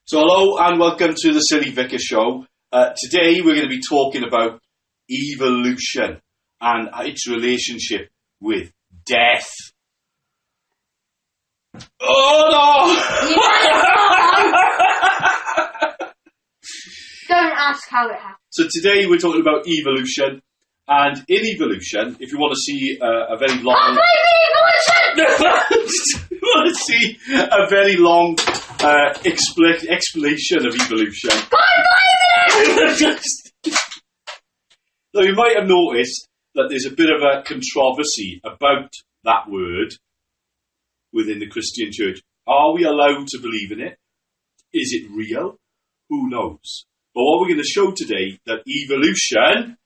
So hello and welcome to the Silly Vicar Show. Today we're going to be talking about evolution and its relationship with death. Oh no! Don't ask how it happened. So today we're talking about evolution, and in evolution, if you want to see a very long... you want to see a very long explanation of evolution. So you might have noticed that there's a bit of a controversy about that word within the Christian church. Are we allowed to believe in it? Is it real? Who knows? But what we're going to show today, that evolution...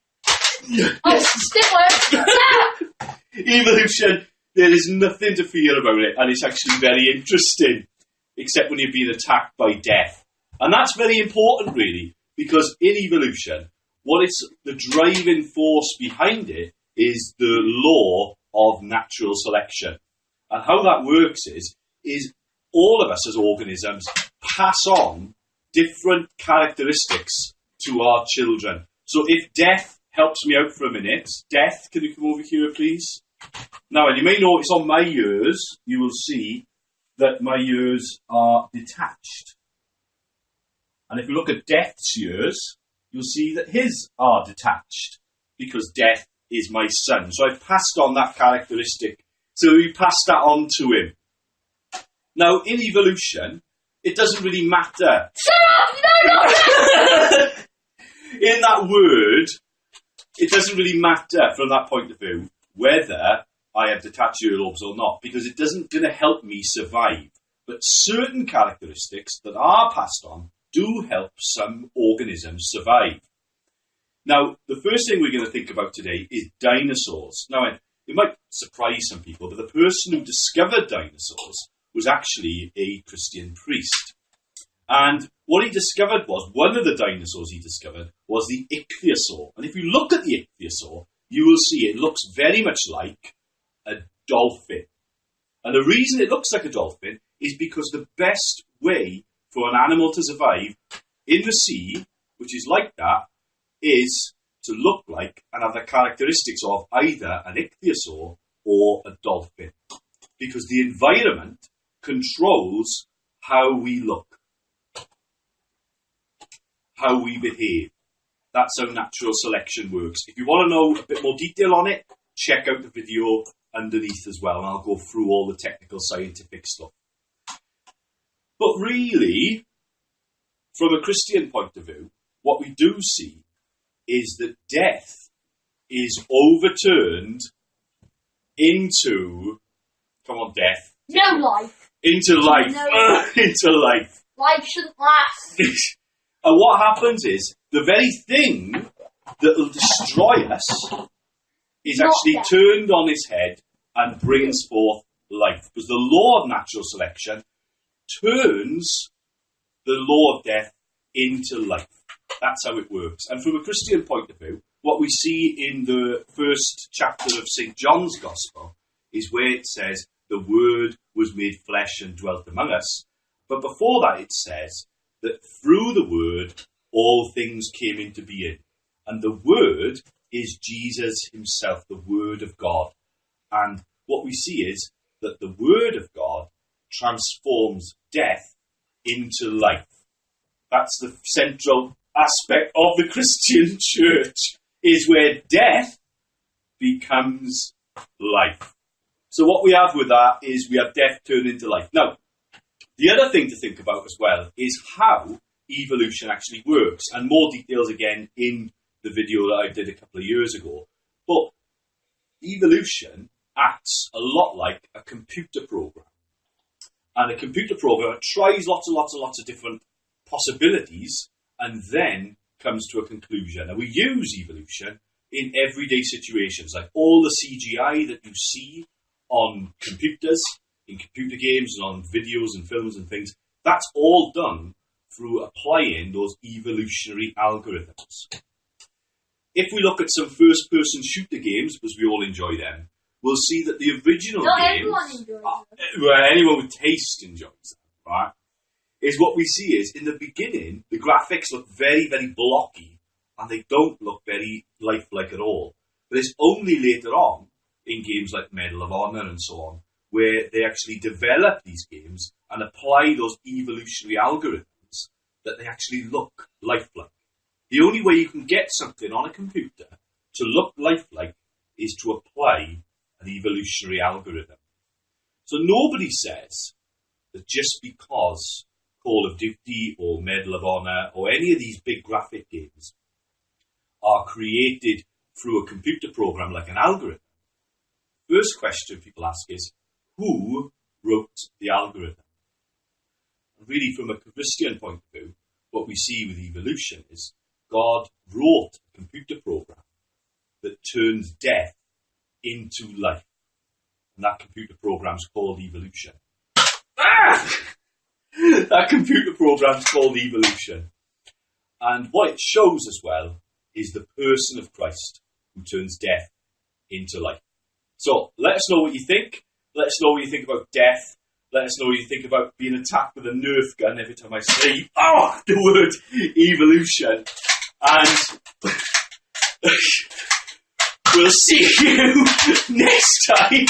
evolution, there is nothing to fear about it, and it's actually very interesting, except when you're being attacked by death. And that's very important, really, because in evolution, the driving force behind it is the law of natural selection. And how that works is all of us as organisms pass on different characteristics to our children. So if death helps me out for a minute, Death, can you come over here, please? Now, and you may notice on my ears, you will see that my ears are detached. And if you look at Death's ears, you'll see that his are detached, because Death is my son. So I've passed on that characteristic. So we passed that on to him. Now, in evolution, it doesn't really matter. In that word, it doesn't really matter from that point of view whether I have detached earlobes or not, because it doesn't going to help me survive. But certain characteristics that are passed on do help some organisms survive. Now, the first thing we're going to think about today is dinosaurs. Now, it might surprise some people, but the person who discovered dinosaurs was actually a Christian priest. And what he discovered was, one of the dinosaurs he discovered was the ichthyosaur. And if you look at the ichthyosaur, you will see it looks very much like a dolphin. And the reason it looks like a dolphin is because the best way for an animal to survive in the sea, which is like that, is to look like and have the characteristics of either an ichthyosaur or a dolphin. Because the environment controls how we look, how we behave. That's how natural selection works. If you want to know a bit more detail on it, check out the video underneath as well, and I'll go through all the technical scientific stuff. But really, from a Christian point of view, what we do see is that death is overturned into, come on, death. No life. Into life. No. Into life. Life shouldn't last. And what happens is, the very thing that will destroy us is Not actually death. turned on its head and brings forth life. Because the law of natural selection turns the law of death into life. That's how it works. And from a Christian point of view, what we see in the first chapter of St. John's Gospel is where it says, the Word was made flesh and dwelt among us. But before that it says that through the Word, all things came into being. And the Word is Jesus himself, the Word of God. And what we see is that the Word of God transforms death into life. That's the central aspect of the Christian church, is where death becomes life. So what we have with that is we have death turned into life. Now, the other thing to think about as well is how evolution actually works, and more details again in the video that I did a couple of years ago. But evolution acts a lot like a computer program. And a computer program tries lots and lots of different possibilities and then comes to a conclusion. And we use evolution in everyday situations, like all the CGI that you see on computers, in computer games and on videos and films and things. That's all done through applying those evolutionary algorithms. If we look at some first-person shooter games, because we all enjoy them, we'll see that the original Not games... everyone enjoys them. Well, anyone with taste enjoys them, right? is what we see is, in the beginning, the graphics look very, very blocky, and they don't look very lifelike at all. But it's only later on, in games like Medal of Honor and so on, where they actually develop these games and apply those evolutionary algorithms that they actually look lifelike. The only way you can get something on a computer to look lifelike is to apply an evolutionary algorithm. So nobody says that just because Call of Duty or Medal of Honor or any of these big graphic games are created through a computer program like an algorithm, first question people ask is, who wrote the algorithm? And really, from a Christian point of view, what we see with evolution is God wrote a computer program that turns death into life. And that computer program is called evolution. That computer program is called evolution. And what it shows as well is the person of Christ who turns death into life. So let us know what you think. Let us know what you think about death. Let us know what you think about being attacked with a Nerf gun every time I say the word evolution. And we'll see you next time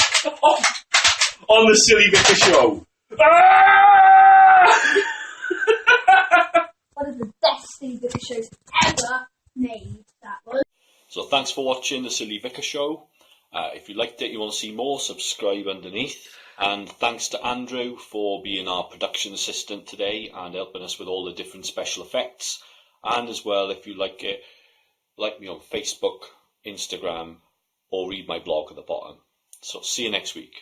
on the Silly Vicar Show. One of the best Silly Vicar shows ever made, that was. So thanks for watching the Silly Vicar Show. If you liked it, you want to see more, subscribe underneath. And thanks to Andrew for being our production assistant today and helping us with all the different special effects. And as well, if you like it, like me on Facebook, Instagram, or read my blog at the bottom. So see you next week.